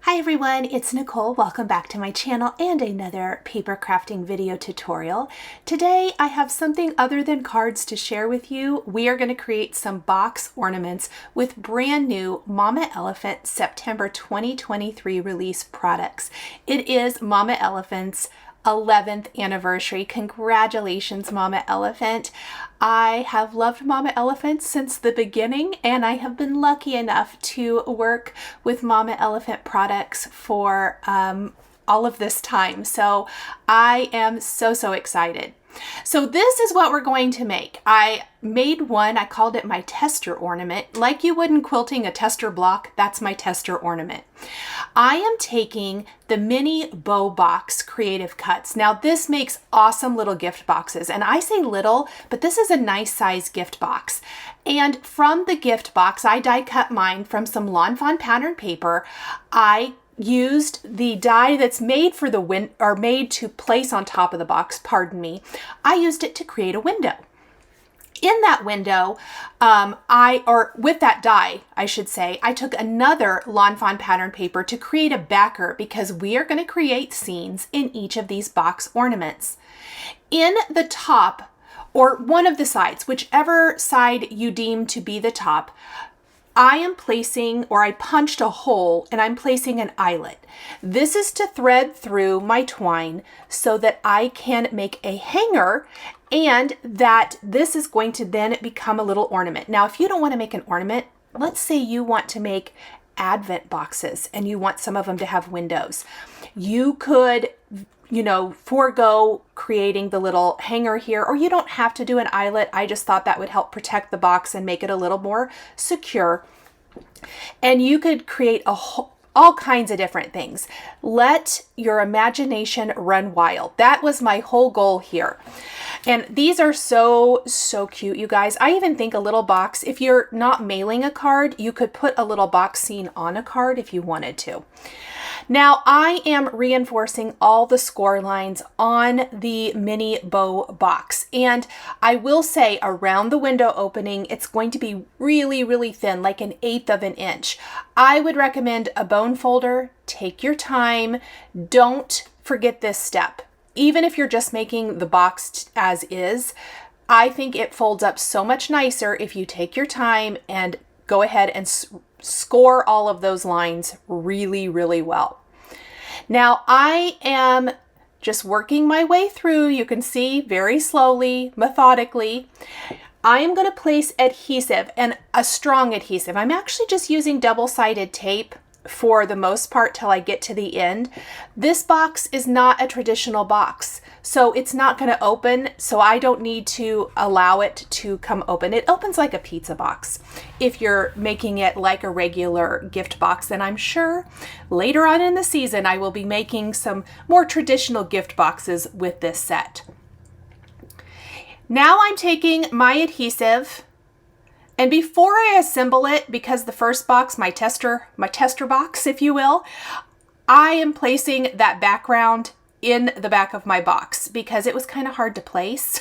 Hi everyone, it's Nicole. Welcome back to my channel and another paper crafting video tutorial. Today I have something other than cards to share with you. We are going to create some box ornaments with brand new Mama Elephant September 2023 release products. It is Mama Elephant's 11th anniversary. Congratulations, Mama Elephant. I have loved Mama Elephant since the beginning, and I have been lucky enough to work with Mama Elephant products for all of this time. So I am so excited. So this is what we're going to make. I made one, I called it my tester ornament. Like you would in quilting a tester block, that's my tester ornament. I am taking the mini bow box Creative Cuts. Now this makes awesome little gift boxes, and I say little, but this is a nice size gift box. And from the gift box, I die cut mine from some Lawn Fawn pattern paper. I used the die that's made for the made to place on top of the box, pardon me. I used it to create a window. In that window, with that die, I should say, I took another Lawn Fawn pattern paper to create a backer because we are going to create scenes in each of these box ornaments. In the top, or one of the sides, whichever side you deem to be the top, I am placing, or I punched a hole and I'm placing an eyelet. This is to thread through my twine so that I can make a hanger, and that this is going to then become a little ornament. Now, if you don't want to make an ornament, let's say you want to make advent boxes and you want some of them to have windows. You could, forego creating the little hanger here, or you don't have to do an eyelet. I just thought that would help protect the box and make it a little more secure. And you could create all kinds of different things. Let your imagination run wild. That was my whole goal here. And these are so cute, you guys. I even think a little box, if you're not mailing a card, you could put a little box scene on a card if you wanted to. Now I am reinforcing all the score lines on the mini bow box, and I will say around the window opening it's going to be really thin, like 1/8 of an inch. I would recommend a bone folder. Take your time. Don't forget this step. Even if you're just making the box as is, I think it folds up so much nicer if you take your time and go ahead and score all of those lines really well. Now I am just working my way through. You can see very slowly, methodically. I am going to place adhesive, and a strong adhesive. I'm actually just using double-sided tape for the most part till I get to the end. This box is not a traditional box, so it's not going to open, so I don't need to allow it to come open. It opens like a pizza box if you're making it like a regular gift box, and I'm sure later on in the season I will be making some more traditional gift boxes with this set. Now I'm taking my adhesive, and before I assemble it, because the first box, my tester box, if you will, I am placing that background in the back of my box because it was kind of hard to place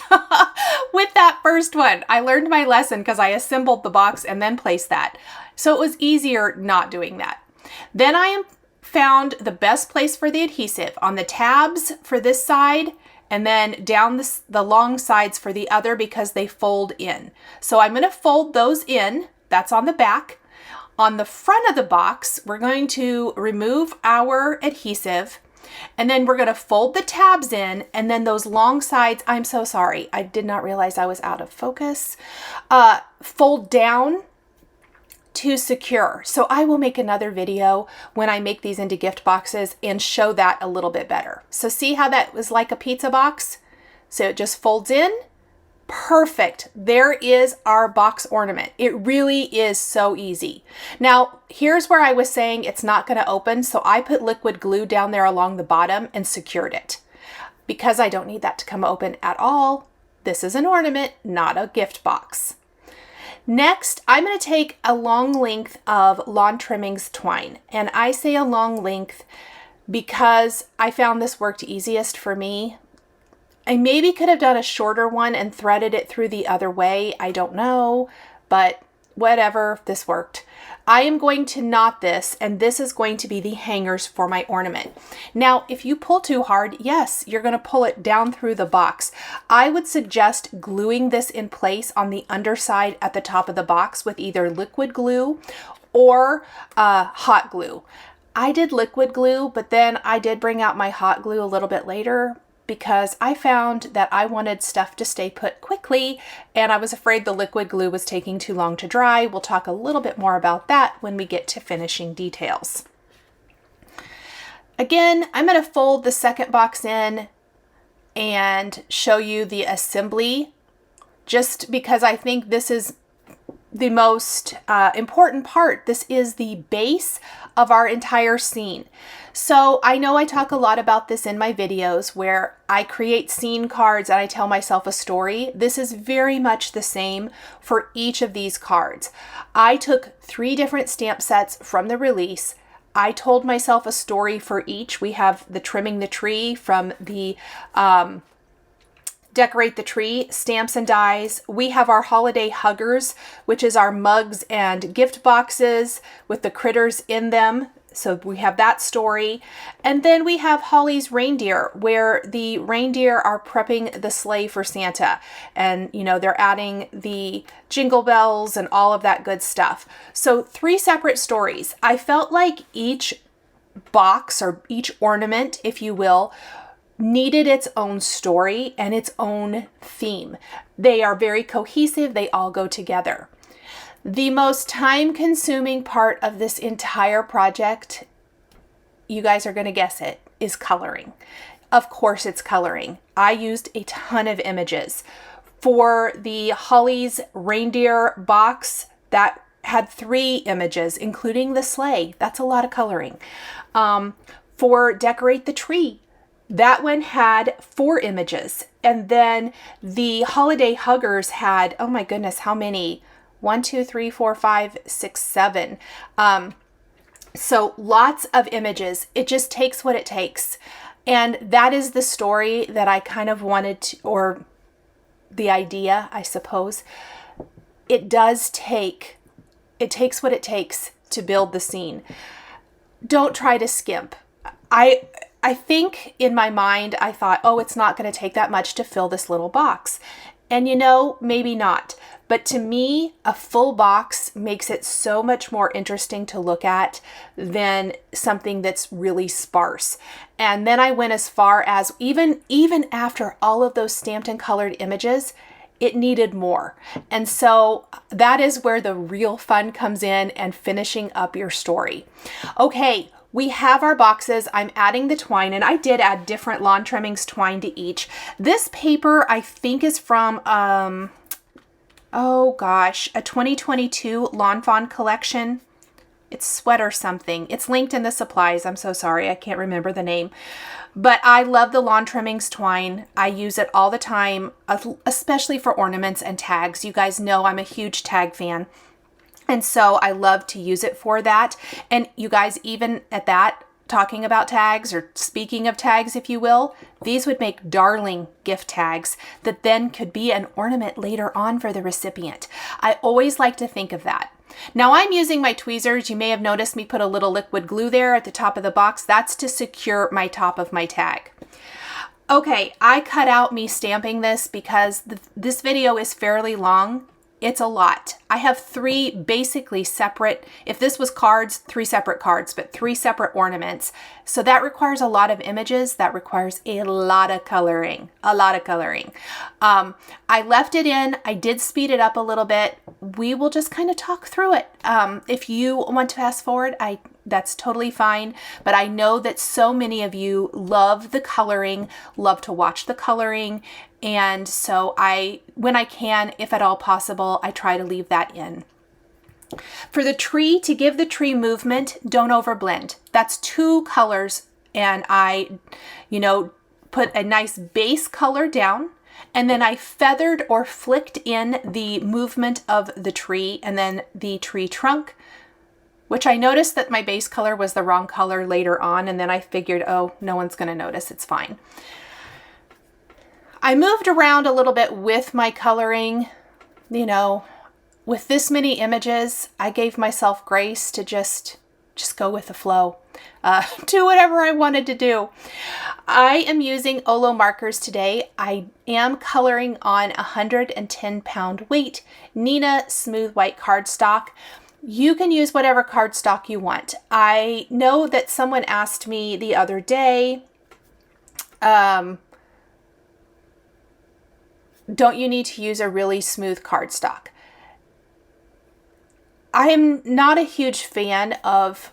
with that first one. I learned my lesson because I assembled the box and then placed that. So it was easier not doing that. Then I found the best place for the adhesive on the tabs for this side, and then down the long sides for the other because they fold in. So I'm going to fold those in. That's on the back. On the front of the box, we're going to remove our adhesive, and then we're going to fold the tabs in, and then those long sides, I'm so sorry, I did not realize I was out of focus, fold down to secure. So I will make another video when I make these into gift boxes and show that a little bit better. So see how that was like a pizza box? So it just folds in. Perfect. There is our box ornament. It really is so easy. Now, here's where I was saying it's not going to open. So I put liquid glue down there along the bottom and secured it because I don't need that to come open at all. This is an ornament, not a gift box. Next, I'm going to take a long length of Lawn Trimmings twine, and I say a long length because I found this worked easiest for me. I maybe could have done a shorter one and threaded it through the other way. I don't know, but whatever, this worked. I am going to knot this, and this is going to be the hangers for my ornament. Now, if you pull too hard, yes, you're going to pull it down through the box. I would suggest gluing this in place on the underside at the top of the box with either liquid glue or hot glue. I did liquid glue, but then I did bring out my hot glue a little bit later because I found that I wanted stuff to stay put quickly, and I was afraid the liquid glue was taking too long to dry. We'll talk a little bit more about that when we get to finishing details. Again, I'm going to fold the second box in and show you the assembly, just because I think this is the most important part. This is the base of our entire scene. So I know I talk a lot about this in my videos where I create scene cards and I tell myself a story. This is very much the same for each of these cards. I took 3 different stamp sets from the release. I told myself a story for each. We have the Trimming the Tree from the Decorate the Tree stamps and dies. We have our Holiday Huggers, which is our mugs and gift boxes with the critters in them. So we have that story. And then we have Holly's Reindeer, where the reindeer are prepping the sleigh for Santa. And, you know, they're adding the jingle bells and all of that good stuff. So 3 separate stories. I felt like each box or each ornament, if you will, needed its own story and its own theme. They are very cohesive. They all go together. The most time-consuming part of this entire project, you guys are going to guess it, is coloring. Of course it's coloring. I used a ton of images. For the Holly's Reindeer box, that had 3 images, including the sleigh. That's a lot of coloring. For Decorate the Tree, that one had 4 images. And then the Holiday Huggers had, oh my goodness, how many? 1, 2, 3, 4, 5, 6, 7. So lots of images. It just takes what it takes. And that is the story that I kind of wanted to, or the idea, I suppose. It takes what it takes to build the scene. Don't try to skimp. I think in my mind, I thought, oh, it's not going to take that much to fill this little box. And you know, maybe not. But to me, a full box makes it so much more interesting to look at than something that's really sparse. And then I went as far as even after all of those stamped and colored images, it needed more. And so that is where the real fun comes in and finishing up your story. Okay. We have our boxes. I'm adding the twine, and I did add different lawn trimmings twine to each. This paper, I think, is from, oh gosh, a 2022 Lawn Fawn collection. It's Sweater something. It's linked in the supplies. I'm so sorry. I can't remember the name. But I love the lawn trimmings twine. I use it all the time, especially for ornaments and tags. You guys know I'm a huge tag fan. And so I love to use it for that. And you guys, even at that, talking about tags or speaking of tags, if you will, these would make darling gift tags that then could be an ornament later on for the recipient. I always like to think of that. Now I'm using my tweezers. You may have noticed me put a little liquid glue there at the top of the box. That's to secure my top of my tag. Okay, I cut out me stamping this because this video is fairly long. It's a lot. I have 3 basically separate, if this was cards, 3 separate cards, but 3 separate ornaments. So that requires a lot of images. That requires a lot of coloring, I left it in. I did speed it up a little bit. We will just kind of talk through it. If you want to fast forward, that's totally fine. But I know that so many of you love the coloring, love to watch the coloring. And so when I can, if at all possible, I try to leave that in. For the tree, to give the tree movement, don't overblend. That's 2 colors. And I, put a nice base color down. And then I feathered or flicked in the movement of the tree and then the tree trunk, which I noticed that my base color was the wrong color later on. And then I figured, oh, no one's going to notice. It's fine. I moved around a little bit with my coloring, with this many images, I gave myself grace to just go with the flow, do whatever I wanted to do. I am using Olo markers today. I am coloring on 110-pound weight Neenah smooth white cardstock. You can use whatever cardstock you want. I know that someone asked me the other day, don't you need to use a really smooth cardstock? I am not a huge fan of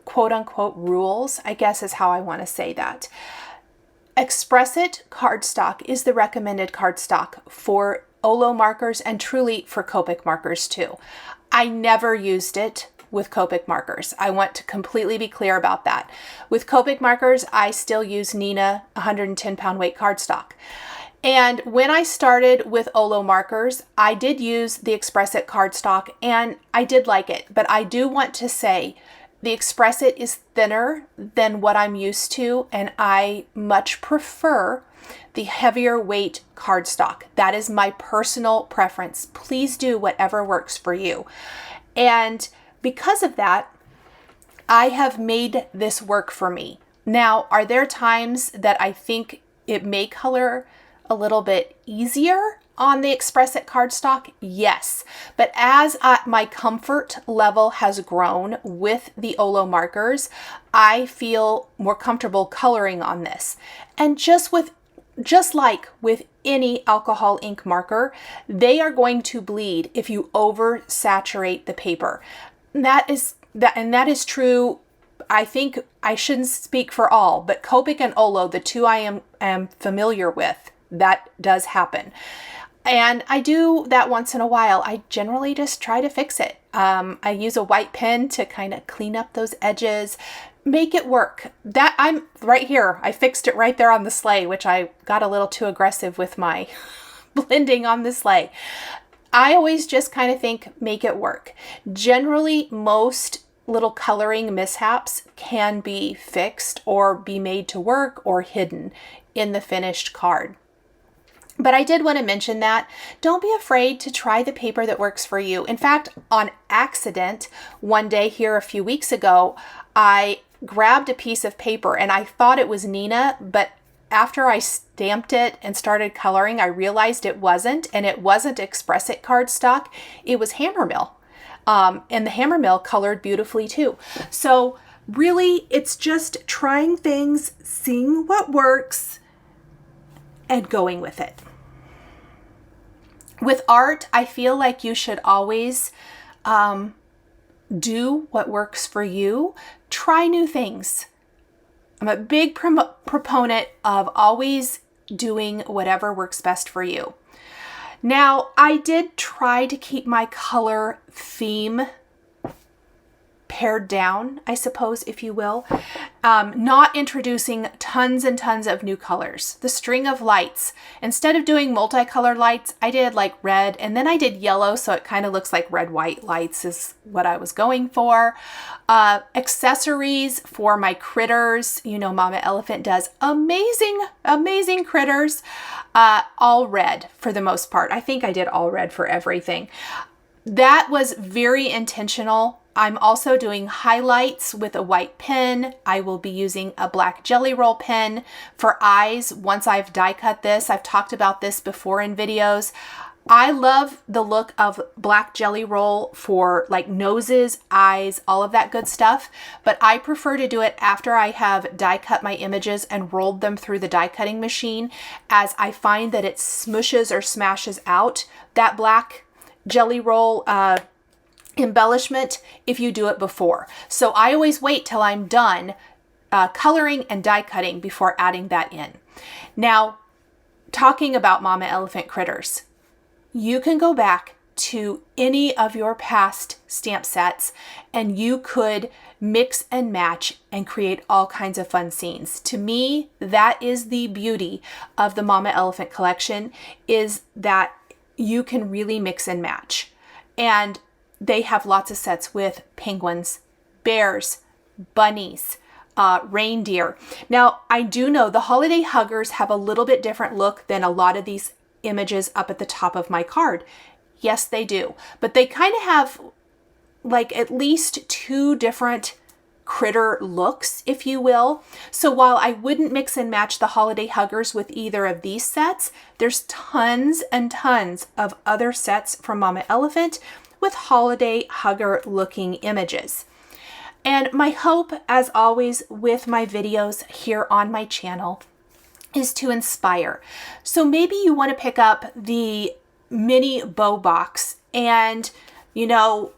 quote unquote rules, I guess is how I want to say that. Express It cardstock is the recommended cardstock for Olo markers and truly for Copic markers too. I never used it with Copic markers. I want to completely be clear about that. With Copic markers, I still use Neenah 110-pound weight cardstock. And when I started with Olo markers, I did use the Express It cardstock and I did like it. But I do want to say the Express It is thinner than what I'm used to, and I much prefer the heavier weight cardstock. That is my personal preference. Please do whatever works for you. And because of that, I have made this work for me. Now, are there times that I think it may color a little bit easier on the Express It cardstock? Yes. But as my comfort level has grown with the Olo markers, I feel more comfortable coloring on this. And just like with any alcohol ink marker, they are going to bleed if you oversaturate the paper. That is true. I think I shouldn't speak for all, but Copic and Olo, the two I am familiar with, that does happen. And I do that once in a while. I generally just try to fix it. I use a white pen to kind of clean up those edges, make it work. That I'm right here. I fixed it right there on the sleigh, which I got a little too aggressive with my blending on the sleigh. I always just kind of think, make it work. Generally, most little coloring mishaps can be fixed or be made to work or hidden in the finished card. But I did want to mention that don't be afraid to try the paper that works for you. In fact, on accident, one day here a few weeks ago, I grabbed a piece of paper and I thought it was Neenah, but after I stamped it and started coloring, I realized it wasn't, and it wasn't Express It cardstock. It was Hammermill. And the Hammermill colored beautifully too. So really, it's just trying things, seeing what works, and going with it. With art, I feel like you should always do what works for you. Try new things. I'm a big proponent of always doing whatever works best for you. Now, I did try to keep my color theme pared down, I suppose, if you will, not introducing tons and tons of new colors. The string of lights, instead of doing multicolored lights, I did like red, and then I did yellow, so it kind of looks like red-white lights is what I was going for. Accessories for my critters, you know, Mama Elephant does amazing critters, all red for the most part. I think I did all red for everything. That was very intentional. I'm also doing highlights with a white pen. I will be using a black jelly roll pen for eyes once I've die cut this. I've talked about this before in videos. I love the look of black jelly roll for like noses, eyes, all of that good stuff, but I prefer to do it after I have die cut my images and rolled them through the die cutting machine, as I find that it smushes or smashes out that black jelly roll embellishment if you do it before. So I always wait till I'm done coloring and die cutting before adding that in. Now, talking about Mama Elephant critters, you can go back to any of your past stamp sets and you could mix and match and create all kinds of fun scenes. To me, that is the beauty of the Mama Elephant collection, is that you can really mix and match. And they have lots of sets with penguins, bears, bunnies, reindeer. Now, I do know the holiday huggers have a little bit different look than a lot of these images up at the top of my card. Yes, they do. But they kind of have like at least two different critter looks, if you will. So while I wouldn't mix and match the holiday huggers with either of these sets, there's tons and tons of other sets from Mama Elephant with holiday hugger looking images. And my hope, as always, with my videos here on my channel is to inspire. So maybe you want to pick up the mini bow box and, you know,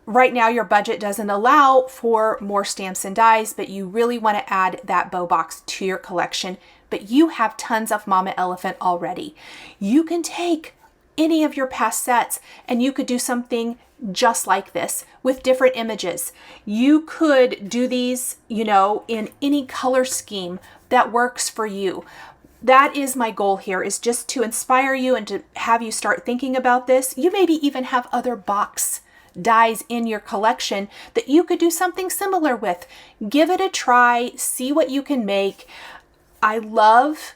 right now your budget doesn't allow for more stamps and dies, but you really want to add that bow box to your collection, but you have tons of Mama Elephant already. You can take any of your past sets and you could do something just like this with different images. You could do these, you know, in any color scheme that works for you. That is my goal here, is just to inspire you and to have you start thinking about this. You maybe even have other box dies in your collection that you could do something similar with. Give it a try, see what you can make. I love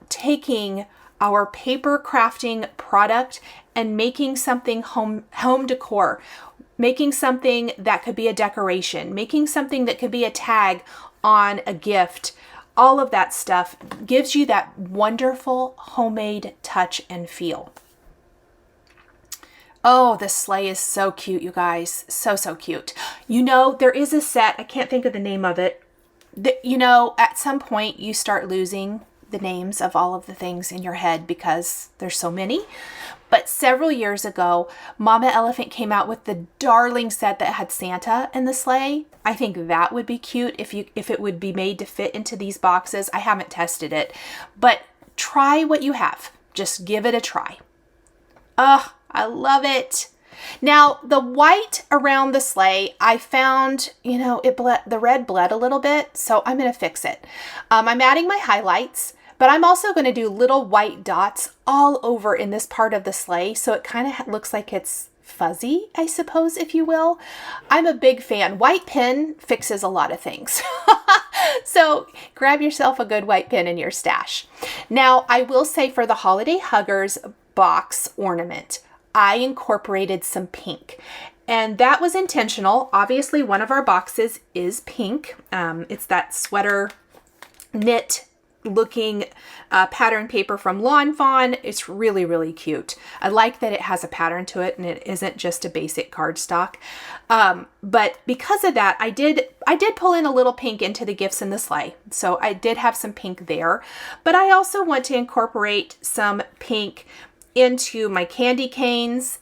taking our paper crafting product and making something home decor, making something that could be a decoration, making something that could be a tag on a gift. All of that stuff gives you that wonderful homemade touch and feel. Oh, this sleigh is so cute, you guys. So, so cute. You know, there is a set, I can't think of the name of it, that, you know, at some point you start losing the names of all of the things in your head because there's so many. But several years ago, Mama Elephant came out with the darling set that had Santa in the sleigh. I think that would be cute if it would be made to fit into these boxes. I haven't tested it, but try what you have. Just give it a try. Oh, I love it. Now, the white around the sleigh, I found, you know, the red bled a little bit, so I'm going to fix it. I'm adding my highlights, but I'm also going to do little white dots all over in this part of the sleigh, so it kind of looks like it's fuzzy, I suppose, if you will. I'm a big fan. White pen fixes a lot of things. So grab yourself a good white pen in your stash. Now, I will say for the Holiday Huggers box ornament, I incorporated some pink, and that was intentional. Obviously, one of our boxes is pink. It's that sweater knit looking pattern paper from Lawn Fawn. It's really, really cute. I like that it has a pattern to it and it isn't just a basic cardstock. But because of that, I did pull in a little pink into the gifts in the sleigh. So I did have some pink there, but I also want to incorporate some pink into my candy canes.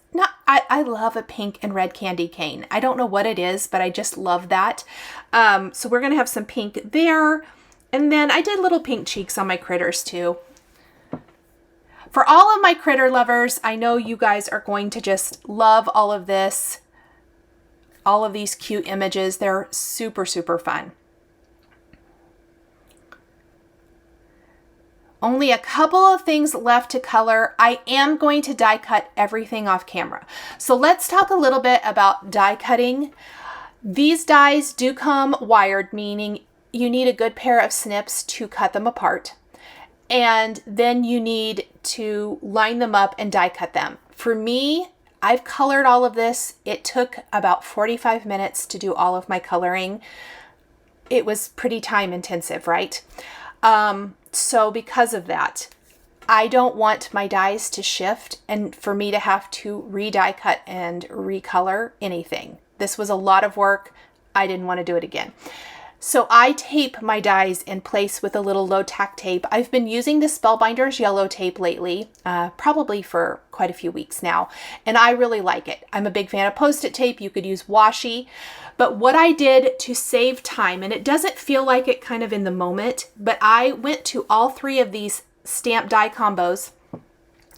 I love a pink and red candy cane. I don't know what it is, but I just love that. So we're going to have some pink there. And then I did little pink cheeks on my critters too. For all of my critter lovers, I know you guys are going to just love all of this, all of these cute images. They're super, super fun. Only a couple of things left to color. I am going to die cut everything off camera. So let's talk a little bit about die cutting. These dies do come wired, meaning you need a good pair of snips to cut them apart. And then you need to line them up and die cut them. For me, I've colored all of this. It took about 45 minutes to do all of my coloring. It was pretty time intensive, right? So because of that, I don't want my dies to shift and for me to have to re-die cut and recolor anything. This was a lot of work. I didn't want to do it again. So I tape my dies in place with a little low tack tape. I've been using the Spellbinders yellow tape lately, probably for quite a few weeks now, and I really like it. I'm a big fan of Post-it tape. You could use washi, but what I did to save time, and it doesn't feel like it kind of in the moment, but I went to all three of these stamp die combos.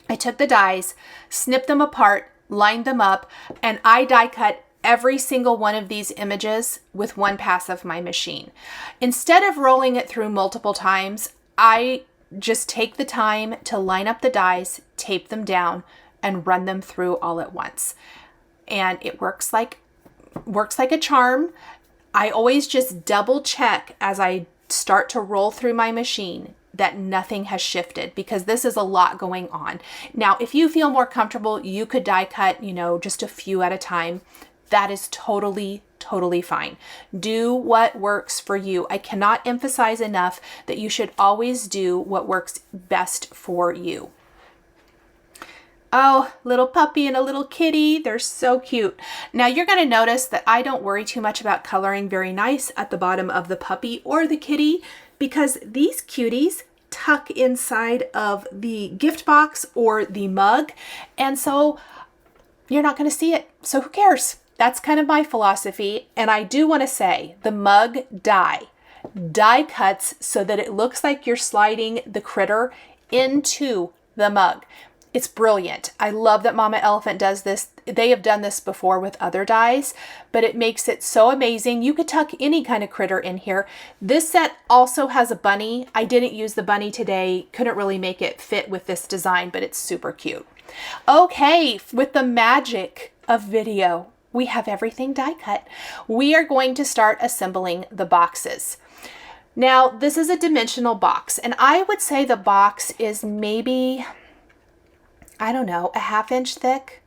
I took the dies, snipped them apart, lined them up, and I die cut every single one of these images with one pass of my machine. Instead of rolling it through multiple times, I just take the time to line up the dies, tape them down, and run them through all at once. And it works like a charm. I always just double check as I start to roll through my machine. that nothing has shifted, because this is a lot going on. Now, if you feel more comfortable, you could die cut, you know, just a few at a time. That is totally fine. Do what works for you. I cannot emphasize enough that you should always do what works best for you. Oh, little puppy and a little kitty. They're so cute. Now you're going to notice that I don't worry too much about coloring very nice at the bottom of the puppy or the kitty, because these cuties tuck inside of the gift box or the mug. And so you're not going to see it. So who cares? That's kind of my philosophy. And I do want to say the mug die cuts so that it looks like you're sliding the critter into the mug. It's brilliant. I love that Mama Elephant does this. They have done this before with other dies, but it makes it so amazing. You could tuck any kind of critter in here. This set also has a bunny. I didn't use the bunny today. Couldn't really make it fit with this design, but it's super cute. Okay, with the magic of video, we have everything die cut. We are going to start assembling the boxes. Now, this is a dimensional box, and I would say the box is maybe, I don't know, a ½ inch thick.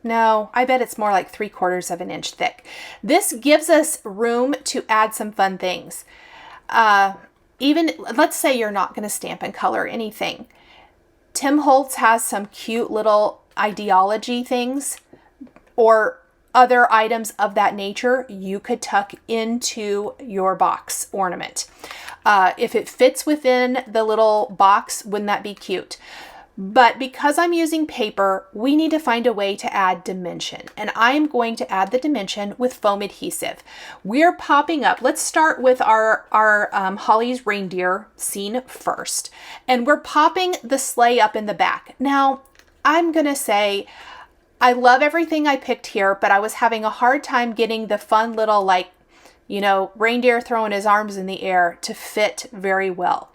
No, I bet it's more like 3/4 of an inch thick. This gives us room to add some fun things. Even, let's say you're not going to stamp and color anything. Tim Holtz has some cute little ideology things or other items of that nature you could tuck into your box ornament. If it fits within the little box, wouldn't that be cute? But because I'm using paper, we need to find a way to add dimension. And I'm going to add the dimension with foam adhesive. We're popping up. Let's start with our Holly's reindeer scene first. And we're popping the sleigh up in the back. Now, I'm going to say, I love everything I picked here, but I was having a hard time getting the fun little, like, you know, reindeer throwing his arms in the air to fit very well.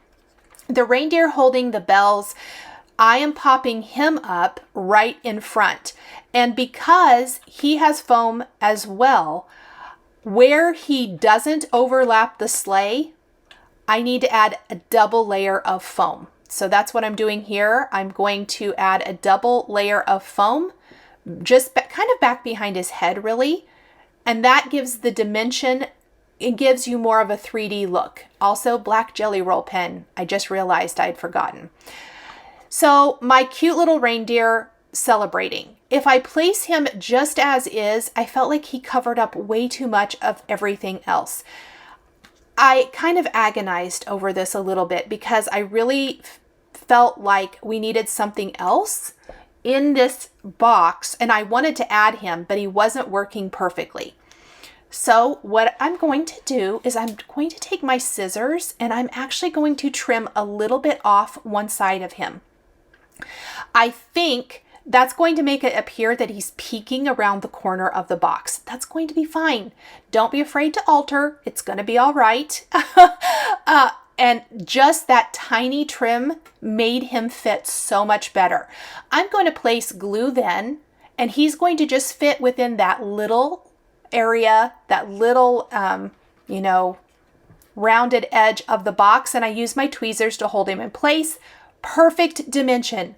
The reindeer holding the bells, I am popping him up right in front. And because he has foam as well, where he doesn't overlap the sleigh, I need to add a double layer of foam. So that's what I'm doing here. I'm going to add a double layer of foam, just kind of back behind his head, really. And that gives the dimension, it gives you more of a 3D look. Also, black jelly roll pen. I just realized I'd forgotten. So my cute little reindeer celebrating. If I place him just as is, I felt like he covered up way too much of everything else. I kind of agonized over this a little bit because I really felt like we needed something else in this box, and I wanted to add him, but he wasn't working perfectly. So what I'm going to do is I'm going to take my scissors and I'm actually going to trim a little bit off one side of him. I think that's going to make it appear that he's peeking around the corner of the box. That's going to be fine. Don't be afraid to alter. It's going to be all right. And just that tiny trim made him fit so much better. I'm going to place glue then, and he's going to just fit within that little area, that little, you know, rounded edge of the box. And I use my tweezers to hold him in place. Perfect dimension.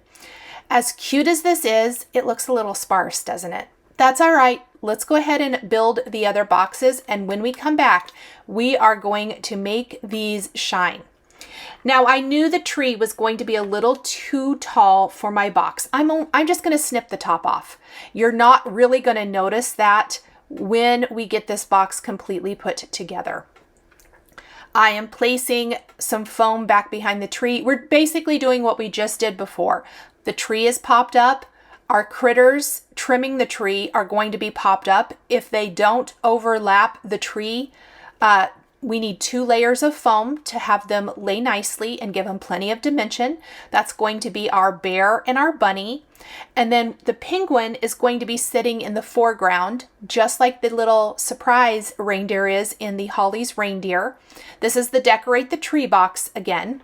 As cute as this is, it looks a little sparse, doesn't it? That's all right. Let's go ahead and build the other boxes. And when we come back, we are going to make these shine. Now, I knew the tree was going to be a little too tall for my box. I'm just going to snip the top off. You're not really going to notice that when we get this box completely put together. I am placing some foam back behind the tree. We're basically doing what we just did before. The tree is popped up. Our critters trimming the tree are going to be popped up. If they don't overlap the tree, we need 2 layers of foam to have them lay nicely and give them plenty of dimension. That's going to be our bear and our bunny. And then the penguin is going to be sitting in the foreground, just like the little surprise reindeer is in the Holly's reindeer. This is the decorate the tree box again.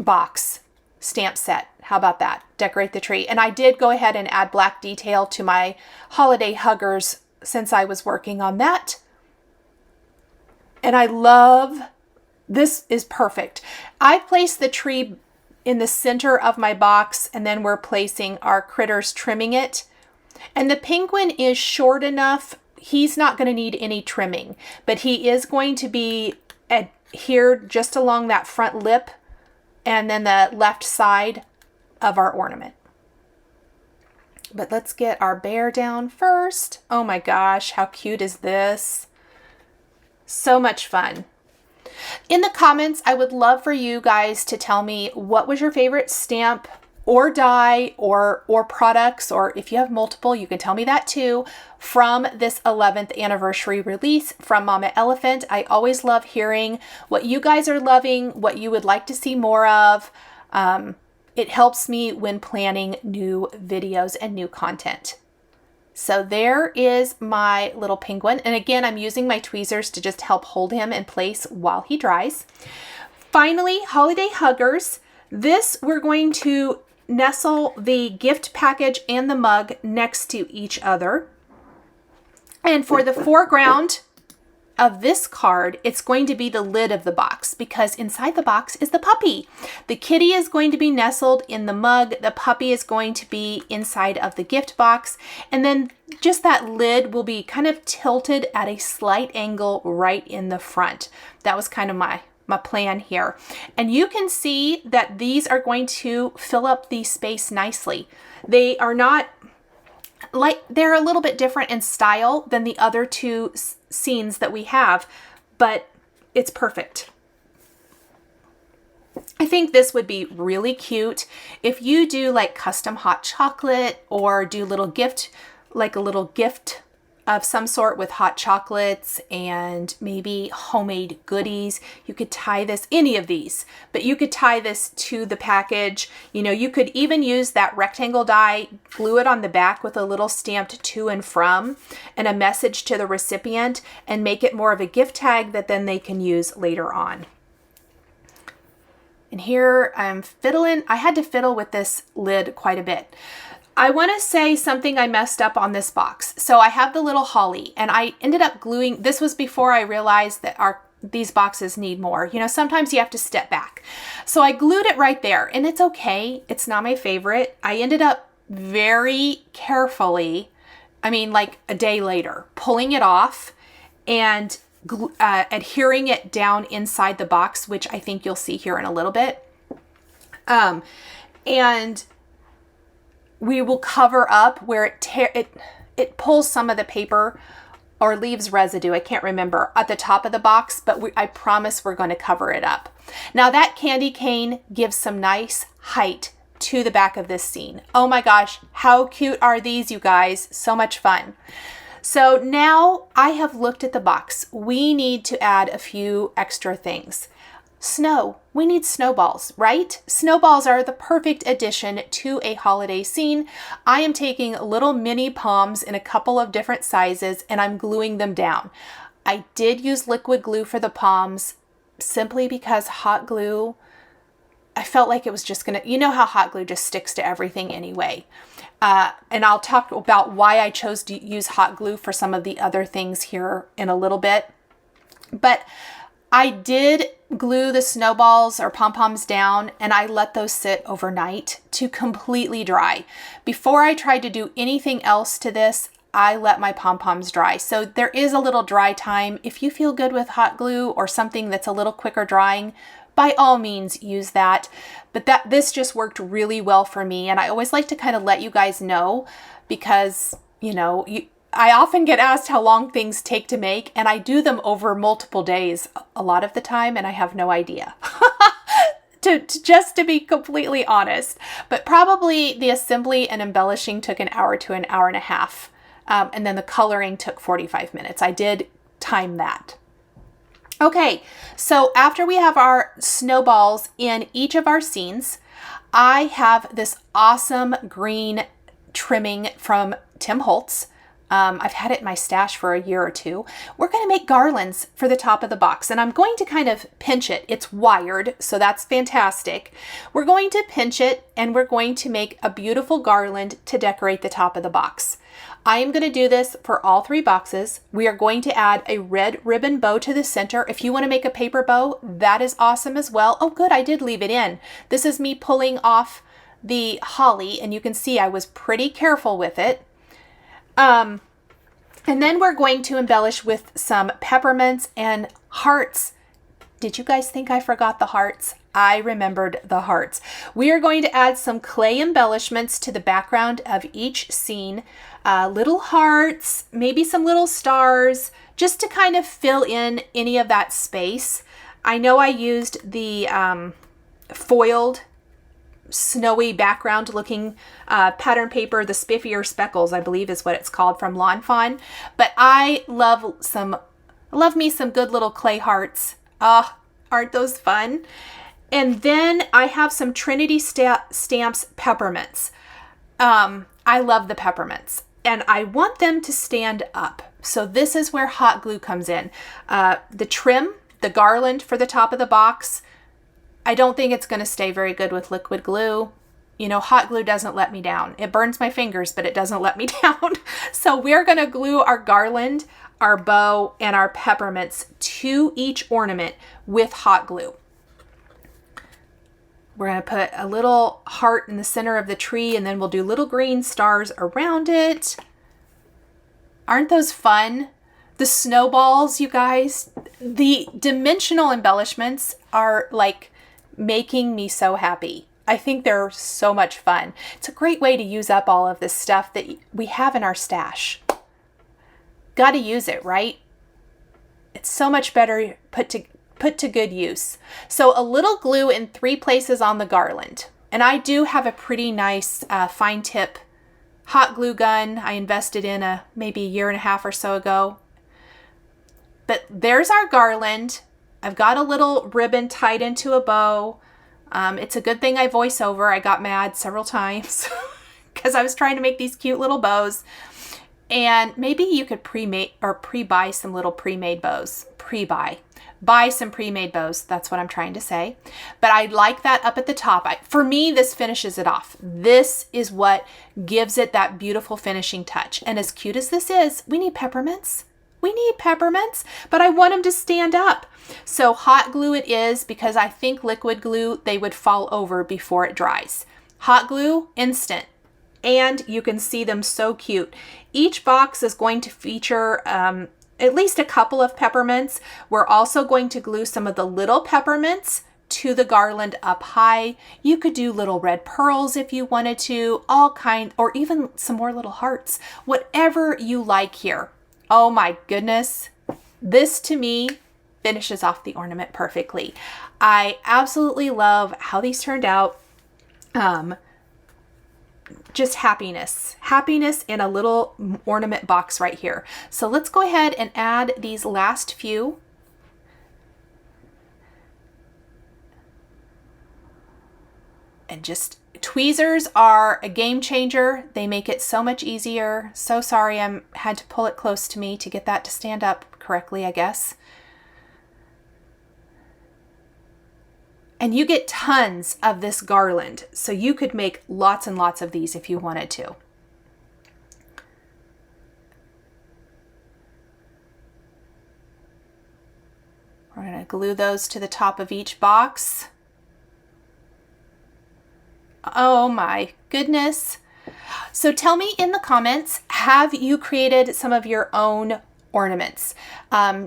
Box. Stamp set. How about that? Decorate the tree. And I did go ahead and add black detail to my holiday huggers since I was working on that. And I love this is perfect. I placed the tree in the center of my box, and then we're placing our critters, trimming it. And the penguin is short enough, he's not going to need any trimming, but he is going to be here just along that front lip and then the left side of our ornament. But let's get our bear down first. Oh my gosh, how cute is this? So much fun. In the comments, I would love for you guys to tell me what was your favorite stamp or die or products, or if you have multiple, you can tell me that too, from this 11th anniversary release from Mama Elephant. I always love hearing what you guys are loving, what you would like to see more of. It helps me when planning new videos and new content. So there is my little penguin. And again, I'm using my tweezers to just help hold him in place while he dries. Finally, holiday huggers. This, we're going to nestle the gift package and the mug next to each other. And for the foreground of this card, it's going to be the lid of the box, because inside the box is the puppy. The kitty is going to be nestled in the mug. The puppy is going to be inside of the gift box. And then just that lid will be kind of tilted at a slight angle right in the front. That was kind of my plan here. And you can see that these are going to fill up the space nicely. They are not like, they're a little bit different in style than the other two scenes that we have, but it's perfect. I think this would be really cute if you do like custom hot chocolate, or do little gift, like a little gift of some sort with hot chocolates and maybe homemade goodies. You could tie this, any of these, but you could tie this to the package. You know, you could even use that rectangle die, glue it on the back with a little stamped to and from and a message to the recipient, and make it more of a gift tag that then they can use later on. And here I'm fiddling. I had to fiddle with this lid quite a bit. I want to say something I messed up on this box. So I have the little holly, and I ended up gluing, this was before I realized that these boxes need more. You know, sometimes you have to step back. So I glued it right there, and it's okay. It's not my favorite. I ended up very carefully, I mean like a day later, pulling it off and adhering it down inside the box, which I think you'll see here in a little bit. And we will cover up where it pulls some of the paper or leaves residue, I can't remember, at the top of the box, but I promise we're going to cover it up. Now that candy cane gives some nice height to the back of this scene. Oh my gosh, how cute are these, you guys? So much fun. So now I have looked at the box. We need to add a few extra things. Snow. We need snowballs, right? Snowballs are the perfect addition to a holiday scene. I am taking little mini palms in a couple of different sizes, and I'm gluing them down. I did use liquid glue for the palms simply because hot glue, I felt like it was just gonna, you know how hot glue just sticks to everything anyway. And I'll talk about why I chose to use hot glue for some of the other things here in a little bit. But I did glue the snowballs or pom-poms down, and I let those sit overnight to completely dry. Before I tried to do anything else to this, I let my pom-poms dry. So there is a little dry time. If you feel good with hot glue or something that's a little quicker drying, by all means use that. But this just worked really well for me. And I always like to kind of let you guys know, because, you know, I often get asked how long things take to make, and I do them over multiple days a lot of the time, and I have no idea. Just to be completely honest. But probably the assembly and embellishing took an hour to an hour and a half. And then the coloring took 45 minutes. I did time that. Okay, so after we have our snowballs in each of our scenes, I have this awesome green trimming from Tim Holtz. I've had it in my stash for a year or two. We're going to make garlands for the top of the box, and I'm going to kind of pinch it. It's wired, so that's fantastic. We're going to pinch it, and we're going to make a beautiful garland to decorate the top of the box. I am going to do this for all 3 boxes. We are going to add a red ribbon bow to the center. If you want to make a paper bow, that is awesome as well. Oh, good, I did leave it in. This is me pulling off the holly, and you can see I was pretty careful with it. And then we're going to embellish with some peppermints and hearts. Did you guys think I forgot the hearts? I remembered the hearts. We are going to add some clay embellishments to the background of each scene. Little hearts, maybe some little stars, just to kind of fill in any of that space. I know I used the foiled snowy background looking pattern paper, the Spiffier Speckles, I believe is what it's called, from Lawn Fawn. But I love me some good little clay hearts. Aren't those fun? And then I have some Trinity Stamps peppermints. I love the peppermints, and I want them to stand up. So this is where hot glue comes in. The trim, the garland for the top of the box, I don't think it's going to stay very good with liquid glue. You know, hot glue doesn't let me down. It burns my fingers, but it doesn't let me down. So we're going to glue our garland, our bow, and our peppermints to each ornament with hot glue. We're going to put a little heart in the center of the tree, and then we'll do little green stars around it. Aren't those fun? The snowballs, you guys, the dimensional embellishments are like making me so happy. I think they're so much fun. It's a great way to use up all of this stuff that we have in our stash. Got to use it, right? It's so much better put to good use. So a little glue in 3 places on the garland. And I do have a pretty nice fine tip hot glue gun I invested in maybe a year and a half or so ago. But there's our garland. I've got a little ribbon tied into a bow. It's a good thing I voice over. I got mad several times because I was trying to make these cute little bows. And maybe you could pre-buy some little pre-made bows. Buy some pre-made bows. That's what I'm trying to say. But I like that up at the top. For me, this finishes it off. This is what gives it that beautiful finishing touch. And as cute as this is, we need peppermints. We need peppermints, but I want them to stand up. So hot glue it is, because I think liquid glue, they would fall over before it dries. Hot glue, instant. And you can see them so cute. Each box is going to feature at least a couple of peppermints. We're also going to glue some of the little peppermints to the garland up high. You could do little red pearls if you wanted to, all kinds, or even some more little hearts, whatever you like here. Oh my goodness. This to me finishes off the ornament perfectly. I absolutely love how these turned out. Just happiness in a little ornament box right here. So let's go ahead and add these last few. And just tweezers are a game changer. They make it so much easier. So sorry I had to pull it close to me to get that to stand up correctly, I guess. And you get tons of this garland, so you could make lots and lots of these if you wanted to. We're going to glue those to the top of each box. Oh my goodness. So tell me in the comments, have you created some of your own ornaments?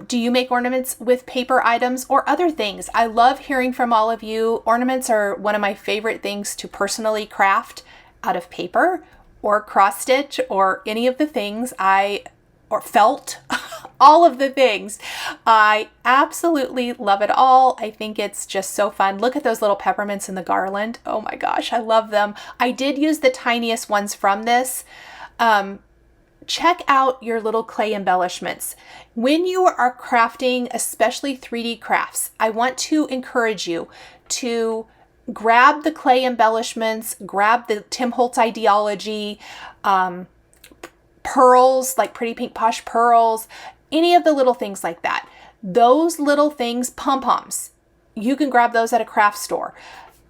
Do you make ornaments with paper items or other things? I love hearing from all of you. Ornaments are one of my favorite things to personally craft out of paper or cross stitch or any of the things or felt, all of the things. I absolutely love it all. I think it's just so fun. Look at those little peppermints in the garland. Oh my gosh, I love them. I did use the tiniest ones from this. Check out your little clay embellishments. When you are crafting, especially 3D crafts, I want to encourage you to grab the clay embellishments, grab the Tim Holtz ideology, pearls, like Pretty Pink Posh pearls, any of the little things like that. Those little things, pom-poms, you can grab those at a craft store,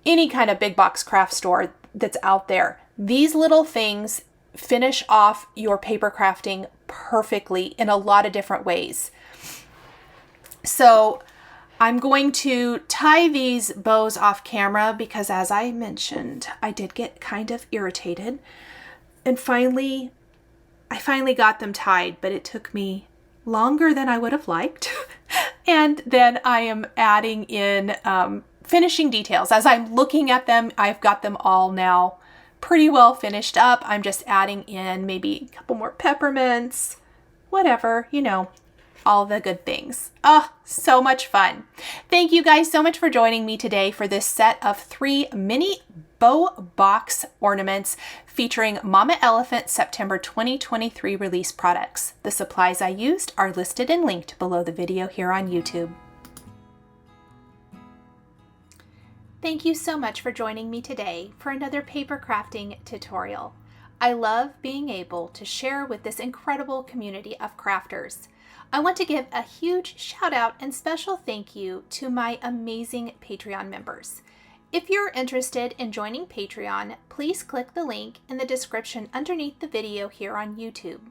any kind of big box craft store that's out there. These little things finish off your paper crafting perfectly in a lot of different ways. So I'm going to tie these bows off camera because, as I mentioned, I did get kind of irritated. And I finally got them tied, but it took me longer than I would have liked. And then I am adding in finishing details. As I'm looking at them, I've got them all now pretty well finished up. I'm just adding in maybe a couple more peppermints, whatever, you know, all the good things. Oh, so much fun. Thank you guys so much for joining me today for this set of 3 mini bow box ornaments featuring Mama Elephant September 2023 release products. The supplies I used are listed and linked below the video here on YouTube. Thank you so much for joining me today for another paper crafting tutorial. I love being able to share with this incredible community of crafters. I want to give a huge shout out and special thank you to my amazing Patreon members. If you're interested in joining Patreon, please click the link in the description underneath the video here on YouTube.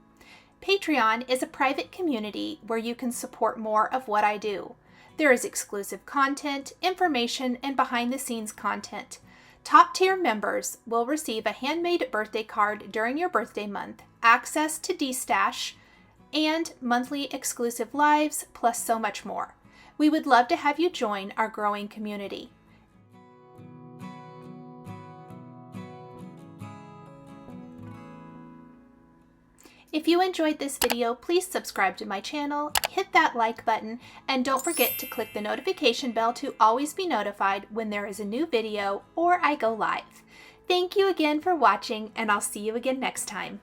Patreon is a private community where you can support more of what I do. There is exclusive content, information, and behind-the-scenes content. Top-tier members will receive a handmade birthday card during your birthday month, access to D-Stash, and monthly exclusive lives, plus so much more. We would love to have you join our growing community. If you enjoyed this video, please subscribe to my channel, hit that like button, and don't forget to click the notification bell to always be notified when there is a new video or I go live. Thank you again for watching, and I'll see you again next time.